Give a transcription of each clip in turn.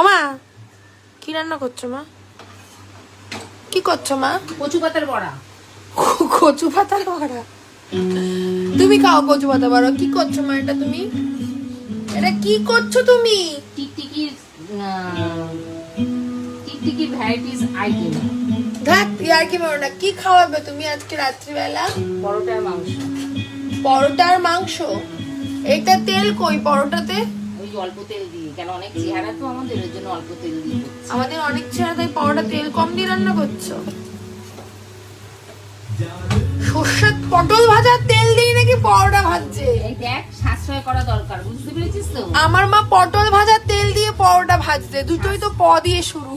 ওমা কি রান্না করছো মা? কি করছো মা? কচু পাতার বড়া। কচু পাতার বড়া? তুমি খাও কচু পাতা বড়া। কি করছো মা এটা তুমি? এটা কি করছো তুমি? টিকটিকির ভ্যারাইটিস আইটেম। ধ্যাত ইয়ার কি বলো না। কি খাওয়াবে তুমি আজকে রাত্রিবেলা? পরোটার মাংস। পরোটার মাংস? এটা তেল কই পরোটাতে? ওই অল্প তেল দিয়ে, কেন অনেক চেহারা তো আমাদের, ওই জন্য অল্প তেল দিয়ে করছি। আমাদের অনেক ছেড়ে তাই পরোটা তেল কম দিয়ে রান্না করছো? সর্ষের পটল ভাজার তেল দিয়ে নাকি পরোটা ভাজছে? এই দেখ, সাশ্রয় করা দরকার, বুঝতে পেরেছিস তো? আমার মা পটল ভাজার তেল দিয়ে পরোটা ভাজছে, দুটোই তো প দিয়ে শুরু।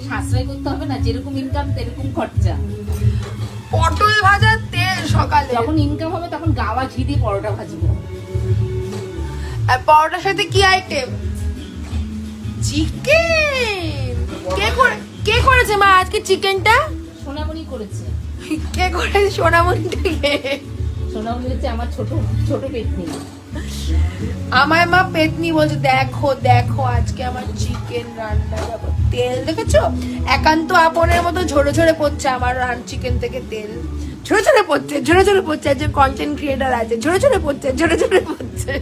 সাশ্রয় করতে হবে না, যেরকম ইনকাম সেরকম খরচা। পটল ভাজার তেল সকালে, যখন ইনকাম হবে তখন গাওয়া ঘি দিয়ে পরোটা ভাজবো। আর পরোটার সাথে কি আইটেম? চিকেন। কে করেছে মা আজকে চিকেনটা? সোনামণি করেছে। কে করেছে সোনামণিটাকে? সোনামণি হচ্ছে আমার ছোট ছোট পেটনি। আমার মা পেতনি বলছে, দেখো দেখো আজকে আমার চিকেন রান্না যাবো। তেল দেখেছো একান্ত আপনের মতো ঝরে ঝরে পড়ছে আমার চিকেন থেকে তেল। ঝরে ঝরে পড়ছে, ঝরে ঝরে পড়ছে। একজন কন্টেন্ট ক্রিয়েটার আছে, ঝরে ঝরে পড়ছে, ঝরে ঝরে পড়ছে।